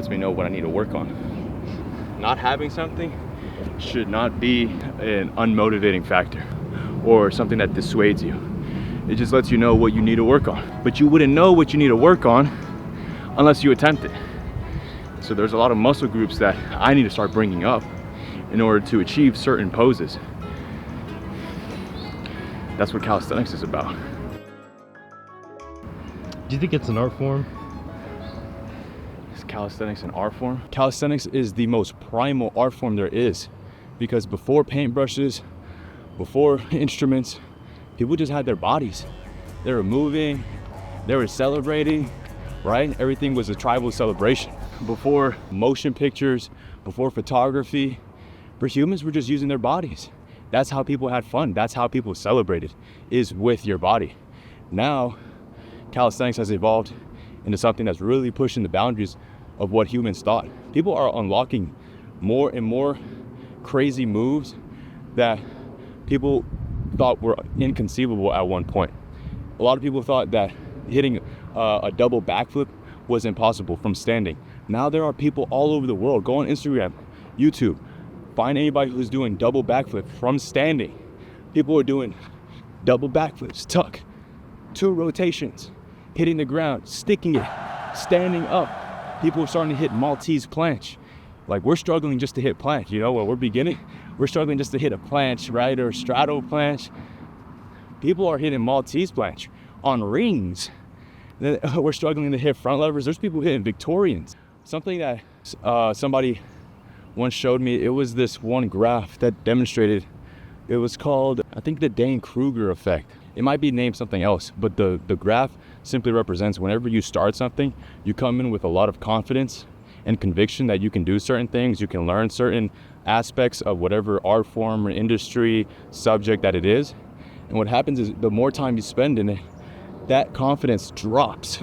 lets me know what I need to work on. Not having something should not be an unmotivating factor or something that dissuades you. It just lets you know what you need to work on. But you wouldn't know what you need to work on unless you attempt it. So there's a lot of muscle groups that I need to start bringing up in order to achieve certain poses. That's what calisthenics is about. Do you think it's an art form? Is calisthenics an art form? Calisthenics is the most primal art form there is, because before paintbrushes, before instruments, people just had their bodies. They were moving, they were celebrating, right? Everything was a tribal celebration. Before motion pictures, before photography, for humans were just using their bodies. That's how people had fun. That's how people celebrated, is with your body. Now, calisthenics has evolved into something that's really pushing the boundaries of what humans thought. People are unlocking more and more crazy moves that people thought were inconceivable at one point. A lot of people thought that hitting a double backflip was impossible from standing. Now there are people all over the world. Go on Instagram, YouTube, find anybody who's doing double backflip from standing. People are doing double backflips, tuck, 2 rotations, hitting the ground, sticking it, standing up. People are starting to hit Maltese planche. Like, we're struggling just to hit planche, you know, when we're beginning, we're struggling just to hit a planche, right, or straddle planche. People are hitting Maltese planche on rings. We're struggling to hit front levers. There's people hitting Victorians. Something that somebody once showed me, it was this one graph that demonstrated, it was called, I think, the Dane-Kruger effect. It might be named something else, but the graph simply represents whenever you start something, you come in with a lot of confidence and conviction that you can do certain things, you can learn certain aspects of whatever art form or industry subject that it is. And what happens is the more time you spend in it, that confidence drops,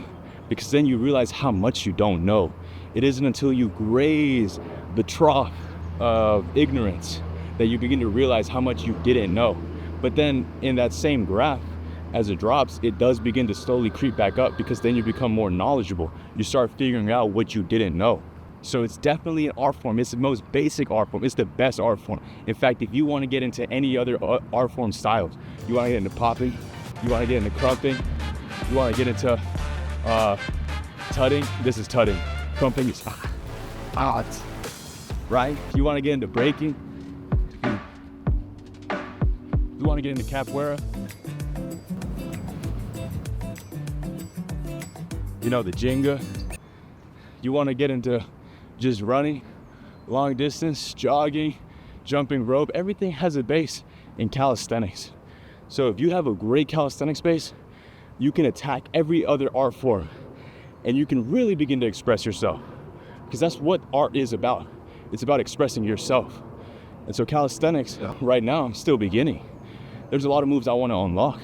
because then you realize how much you don't know. It isn't until you graze the trough of ignorance that you begin to realize how much you didn't know. But then in that same graph, as it drops, it does begin to slowly creep back up, because then you become more knowledgeable. You start figuring out what you didn't know. So it's definitely an art form. It's the most basic art form. It's the best art form. In fact, if you want to get into any other art form styles, you want to get into popping, you want to get into crumping, you want to get into tutting, this is tutting. Crumping is right? You want to get into breaking, you want to get into capoeira, you know, the Jenga. You want to get into just running, long distance, jogging, jumping rope. Everything has a base in calisthenics. So if you have a great calisthenics base, you can attack every other art form, and you can really begin to express yourself, because that's what art is about. It's about expressing yourself. And so calisthenics, right now, I'm still beginning. There's a lot of moves I want to unlock,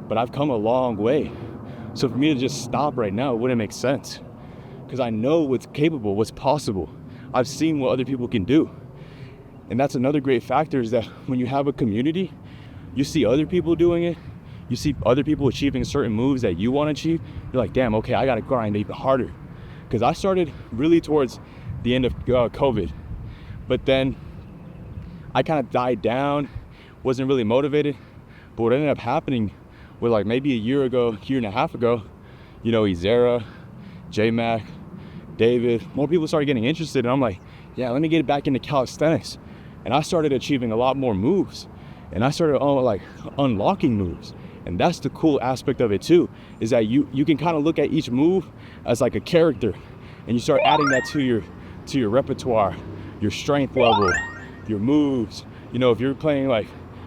but I've come a long way. So for me to just stop right now, it wouldn't make sense, because I know what's capable, what's possible. I've seen what other people can do. And that's another great factor, is that when you have a community, you see other people doing it, you see other people achieving certain moves that you want to achieve, you're like, damn, okay, I got to grind even harder. Because I started really towards the end of COVID, but then I kind of died down, wasn't really motivated. But what ended up happening was, like, maybe a year and a half ago, you know, Izera, J-Mac, David, more people started getting interested, and I'm like, yeah, let me get back into calisthenics. And I started achieving a lot more moves, and I started unlocking moves. And that's the cool aspect of it too, is that you can kind of look at each move as like a character, and you start adding that to your repertoire, your strength level, your moves. You know, if you're playing like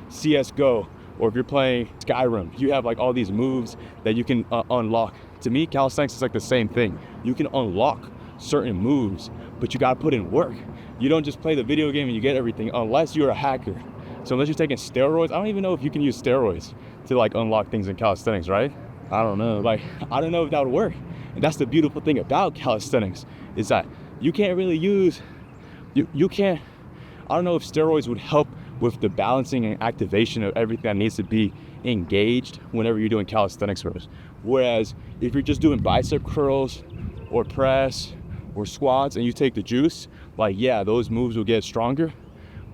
CSGO, or if you're playing Skyrim, you have like all these moves that you can unlock. To me, calisthenics is like the same thing. You can unlock certain moves, but you gotta put in work. You don't just play the video game and you get everything, unless you're a hacker. So unless you're taking steroids, I don't even know if you can use steroids to like unlock things in calisthenics, right? I don't know. Like, I don't know if that would work. And that's the beautiful thing about calisthenics, is that you can't really use, you can't, I don't know if steroids would help with the balancing and activation of everything that needs to be engaged whenever you're doing calisthenics first. Whereas if you're just doing bicep curls or press or squats and you take the juice, like, yeah, those moves will get stronger.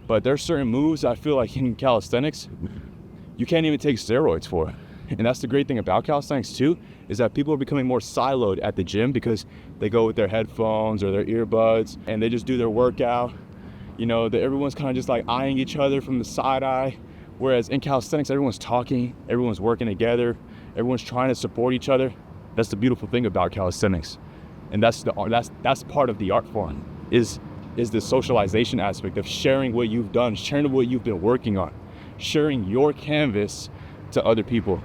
But there's certain moves I feel like in calisthenics, you can't even take steroids for. And that's the great thing about calisthenics too, is that people are becoming more siloed at the gym because they go with their headphones or their earbuds and they just do their workout. You know, everyone's kind of just like eyeing each other from the side eye. Whereas in calisthenics, everyone's talking, everyone's working together, everyone's trying to support each other. That's the beautiful thing about calisthenics. And that's part of the art form, is the socialization aspect of sharing what you've done, sharing what you've been working on, sharing your canvas to other people.